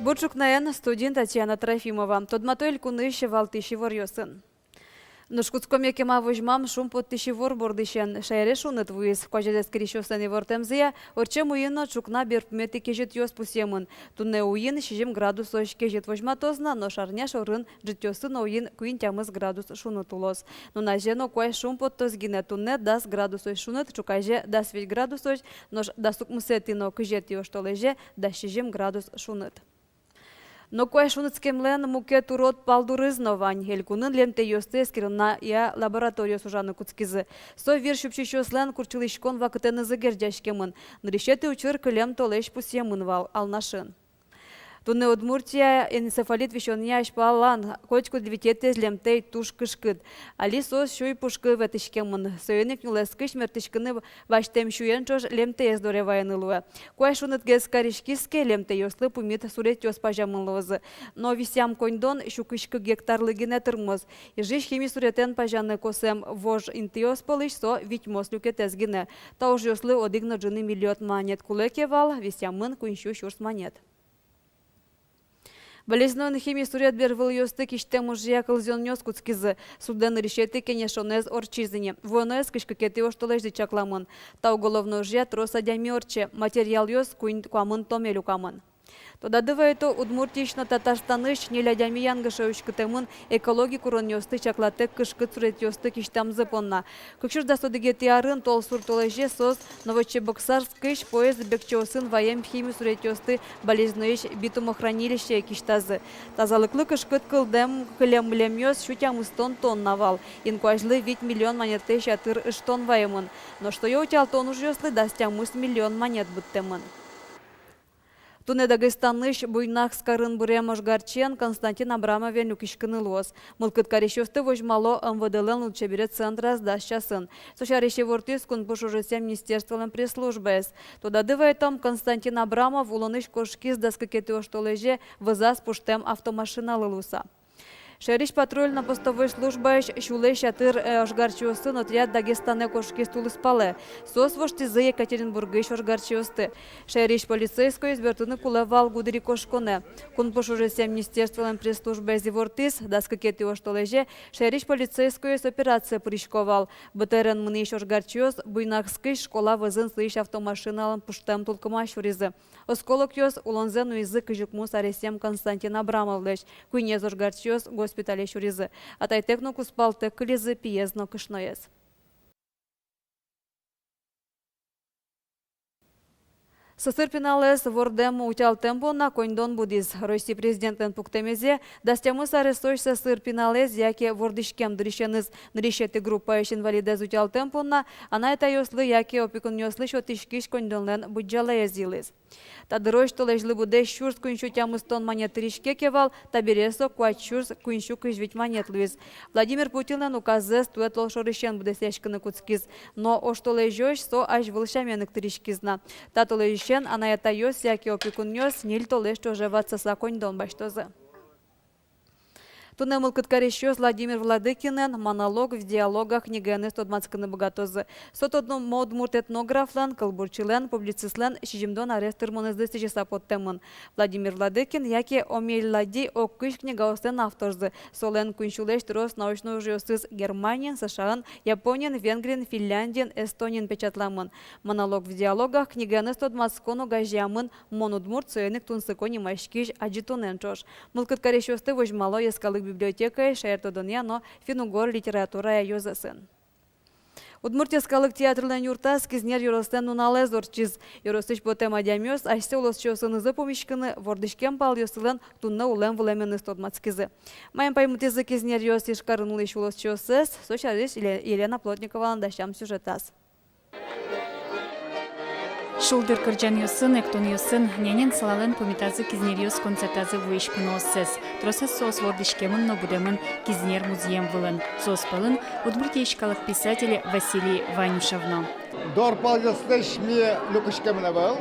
Бурчукнаен студент Татьяна Трофимова. Тодматойль куныще валтыщи ворьосын. Нушкутском якема вожмам шум подтыщи вор бордыщен. Шайре шунет вуиз. В кожедес крещёсан и вортемзия. Орчем уйна чукна берпмети кежет ёс пусемын. Тунне уйн 6 градусоч кежет вожма тозна, но шарня шорын життёсын уйн куин тямыз градус шунут улос. Но на жено кой шум подтозгине тунне 10 градусоч шунет чукаже 10 градусоч, но дасук мусетино кежет ёш толеже 6 градус шунет. Но кое шуныцкемлен муке турот палдурызновань. Елькунын лемте ёсты скирна я лаборатория сужаны куцкизы. Со вир шупчищослен курчилышкон вакытенызы гердяшкемын. Нрещеты учыр кылем толеш пусемын вал алнашын. Тунне Удмуртия энцефалит вещёння ашпалан, кочку двитетез лемтей туш кышкыд. Али сос шуй пушкы ветишкемын. Союник нюлескыш мертишкыны баштем шуенчош лемтез доревайнылуэ. Куай шунет гез каришкиске лемте ёслы пумит сурет ёс пажамынлызы. Но висям коньдон шукышкы гектарлыгине тырмыз. Ижиш хими суретен пажаны косем вож интиос полыш со витьмос люкетезгине. Та уж ёслы одигна джины миллиот монет кулеке вал, висямын кунщу шурс монет. Болезненный химия сурет бервыл ёсты киштем мужья колзён нёс куцкизы. Суден решеты кенешонез орчизыне. Вонез кишкакеты оштолеш дичакламын. Та уголовно жья троса дямёрче. Материал ёс куин куамын томелю камын. Тода дывайто Удмуртично Татарстаныш нелядями янгышевич кытемын экологи курон ёсты чаклатек кышкыт сурет ёсты киштам зыпонна. Кыкшур дасодыгети арын тол сур толеже сос Новочебоксарскыш поезд бекчосын ваем хими сурет ёсты болезнуеш битумохранилище киштазы. Тазалыклы кышкыт кылдем кылем ёс шутямыстон тоннавал. Инкуажлы 8 миллион монеты шатыр ыштон ваемын. Но что ёутял тон уж ёслы дастямыс миллион монет буттемын. Туне Дагестанныш буйнах скарын буремош гарчен Константин Абрамовен юкишкыны лос. Мылкыт карещёсты вожмало МВДЛен лучебере центра сдащасын. Сошарещи вортис кун пошужесе министерстволен пресс-службес. Туда дывайтом Константин Абрамов улоныш кошкиз даскакеты оштолеже вызас пуштем автомашина лылуса. Шериш патруль на постовой службе шулей шатыр ошгарчиосын отряд Дагестане кошки стулыспале. Сос воштизы Екатеринбургы ошгарчиосты. Шериш полицейской избертыны кулевал гудри кошконе. Кун пошужесе министерстволен пресс-службе зивортис, даскакети оштолеже, шериш полицейской с операция пришковал. БТРН мыныш ошгарчиос буйнахскый школа вызын слыш автомашиналын пуштем тулкыма шуризы. Осколок ёс улонзену язык жукмус аресем Константин Абрамовлеш. Куйнез ошгарчиос госпитале шуризы. Атайтекно куспалте кылизы пиезно кышноез. Сысыр пиналес вордем утял темпо на коньдон будиз. Россия президентен пуктемезе дастямыс арестойш сысыр пиналес, яке вордышкем дрищеныз нрищети группа еш инвалидез утял темпо на, ана это ёслы, яке опекун ёслы шотишкиш коньдонлен буджале езилыз. Тадыройш толежлы буде шурс куншу тямыстон монетыришке кевал, табересо куач шурс куншу кыжвить монетлуиз. Владимир Путинен указез тует лошорыщен буде сешкыны куцкиз, но ош толежёш со аж вылшаменык тыришкизна. Та толежищен ана это ёс, яке опекун ёс, ниль толеш чожеваться са коньдон баштозы. Туне мылкыт карещёс Владимир Владыкинен монолог в диалогах нигены стодмацкыны богатозы. Сотодно модмурт этнографлен, кылбурчилен, публицистлен шижимдон арестыр монызды сижеса подтемын. Владимир Владыкин, яке омельлади оккыш книгаостен авторзы. Солен куншулеш трос научно жёсыз Германиян, США, Япониян, Венгриян, Финляндиян, Эстониян печатламын. Монолог в диалогах книгены стодмацкону гажямын монудмурт соеник тунсыкони машкиш аджитоненчош. Мылкыт карещёсты вожмало ескалык библиотека шаертодония, но финугор литература ёзасын. Удмуртияскалык театрлен юртас кизнер юростен нуналез орчиз. Юростыш по тема дямёс, аште улосчосынызы помещканы вордышкем пал ёсылен тунна улем вулемены стодмацкизы. Майм паймутизы кизнер ёс ишкарынулыш улосчосыз, сочарыш Елена Плотникова андащам сюжетас. Шулдыр кырджан ёсын, эктон ёсын, ненен салален помитазы кизнер ёс концертазы вуишкын оссыз. Тросыз соос вордышкемын, но будемын кизнер музеем вылын. Соос пылын удмуртиешкалык писатель Василий Ванюшевно. Дорпал ёстыш ми люкышкеміне был,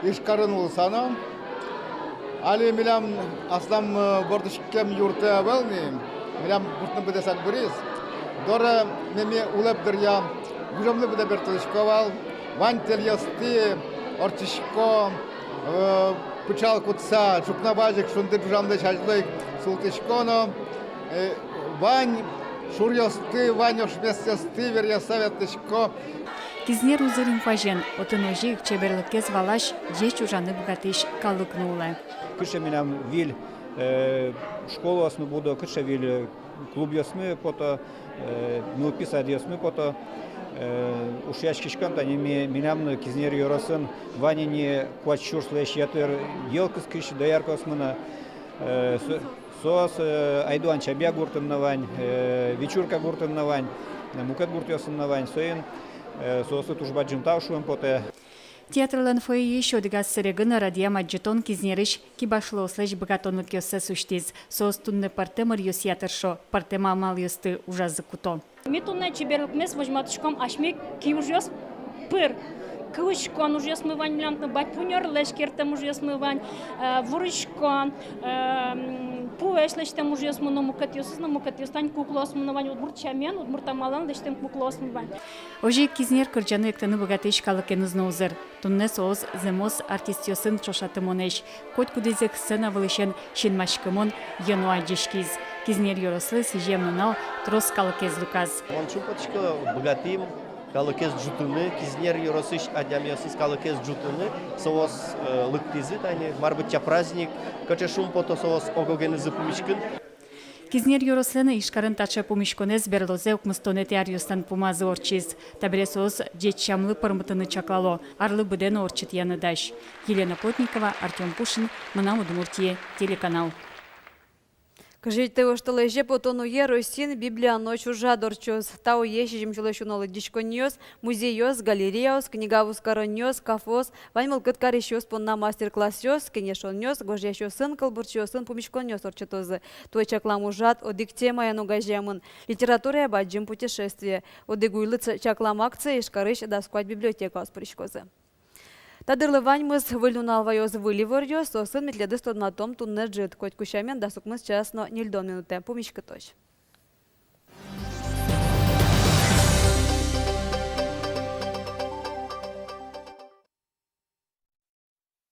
ишкарын улсана. Али милям аслам вордышкем юрты был, милям буртны будесак бурис. Дора меми улеп я, гужамны буде бертылышковал. Вантер ясты, орчишко, пучал кутса, чукнабажик, шунды джамды чажлык, султышконо, вань, шурьосты, вань ошместесты, верья советышко. Кизнер узырын фажен, отыножи чеберлікке звалаш, деш ужаны богатыш калыкнула. Кыша минам виль школу осмы буду, кыша виль клуб ясмы пото, ну писать ясмы пото. Уж я шкишкам тани минам кизнер йоросын ванине квачур слэш ятыр елкыс кыш даярка осмына. Сос айдуан чабя гуртым навань, вечурка гуртым навань, мукет гурт ясын навань, соин сосы тужба джинтау шуем поте. Театралан фойе еще дегас серегына радия маджетон кизнериш кибашло слэш богатонут йосе суштиз. Сос тунне партемар йос ятыршо, партема амал йосты ужазы куто. Митунна чеберлыкмес вожматышком ашме киужёс пыр. Кылышкон уже смывань млянтны батпунер лешкертем уже смывань вурышкон пуэшлештем уже смыно мукатьёстань куклос смывань удмуртчамен удмуртамалан дештем куклос смывань. Ожи кизнер кырджаны эктаны богатыш калыкен узнозыр. Тунне соос земос артистьосын чошатымонеш. Кот кудезек сцена вылышен шинмашкымон януа джешкиз. Кизнер йорослы сижемнынал трос калыкез луказ. Он чупачка богатым, калыкез джутыны, кизнер йоросыш адямиосыз калыкез джутыны, соос лыктизы, тайны, марбытча праздник, качашум пото соос огогенызы пумичкын. Кизнер йорослыны ишкарын тача пумишконез берлозе укмыстонет ярюстан пумазы орчиз. Табре соос джетчамлы пырмытыны чаклало, арлы быден орчит яныдаш. Елена Плотникова, Артем Пушин, Мынам Удмуртия, телеканал. Кажите, что леже потону е Росин Библия ночь уже дорчос. Тау еши жемчулешуналы дичконьос, музейос, галереяос, книгавус короньос, кафос, ваймал кыткарищос понна мастер-классьос, кенешоньос, гожьящосын, калбурчиосын пумишконьос орчетозы. Той чаклам ужат, одик тема яну гажемын. Литература баджим путешествие. Одигуйлы чаклам акция ишкарыш досквать библиотека оспричкозы. Тадырлываньмыз вылюналвайоз выливорьос, сосын метледыс тоднатом тунне джит, коть кущамен дасукмыз часно нильдон минуте. Помичка точ.